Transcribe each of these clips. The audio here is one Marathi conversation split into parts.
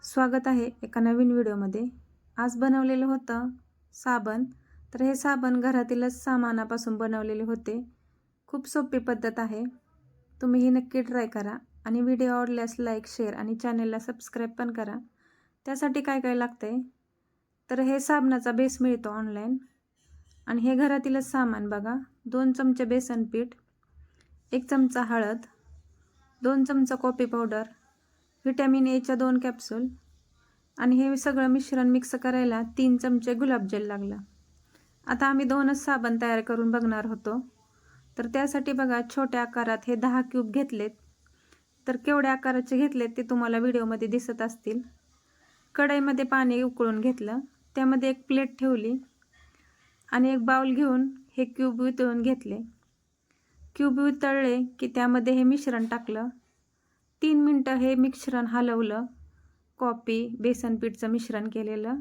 स्वागत आहे एका नवीन व्हिडिओमध्ये। आज बनवलेलं होतं साबण। तर हे साबण घरातीलच सामानापासून बनवलेले होते। खूप सोपी पद्धत आहे, तुम्ही ही नक्की ट्राय करा आणि व्हिडिओ आवडल्यास लाईक, शेअर आणि चॅनलला सबस्क्राइब पण करा। त्यासाठी काय काय लागतंय तर हे साबणाचा बेस मिळतो ऑनलाईन आणि हे घरातीलच सामान बघा। 2 चमचे बेसन पीठ, 1 चमचा हळद, 2 चमचा कॉफी पावडर, व्हिटॅमिन ए च्या 2 कॅप्सूल आणि हे सगळं मिश्रण मिक्स करायला 3 चमचे गुलाबजल लागला। आता आम्ही 2च साबण तयार करून बघणार होतो। तर त्यासाठी बघा छोट्या आकारात हे 10 क्यूब घेतलेत। तर केवढ्या आकाराचे घेतलेत ते तुम्हाला व्हिडिओमध्ये दिसत असतील। कढईमध्ये पाणी उकळून घेतलं, त्यामध्ये एक प्लेट ठेवली आणि एक बाउल घेऊन हे क्यूब वितळून घेतले। क्यूब वितळले की त्यामध्ये हे मिश्रण टाकलं। 3 मिनिटं हे मिश्रण हलवलं, कॉफी बेसन पीठचं मिश्रण केलेलं।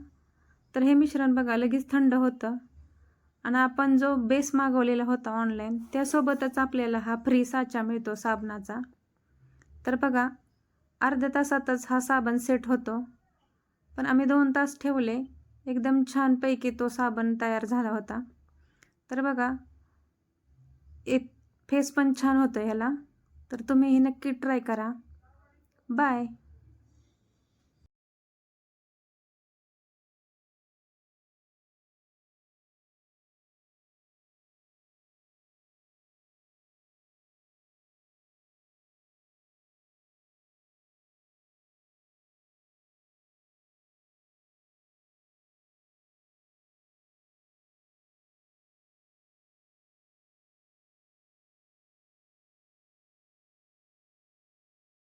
तर हे मिश्रण बघा लगेच थंड होतं आणि आपण जो बेस मागवलेला होता ऑनलाईन त्यासोबतच आपल्याला हा फ्री साचा मिळतो साबणाचा। तर बघा अर्ध्या तासातच हा साबण सेट होतो, पण आम्ही 2 तास ठेवले, एकदम छानपैकी तो साबण तयार झाला होता। तर बघा एक फेस पण छान होतं ह्याला। तर तुम्ही ही नक्की ट्राय करा। बाय।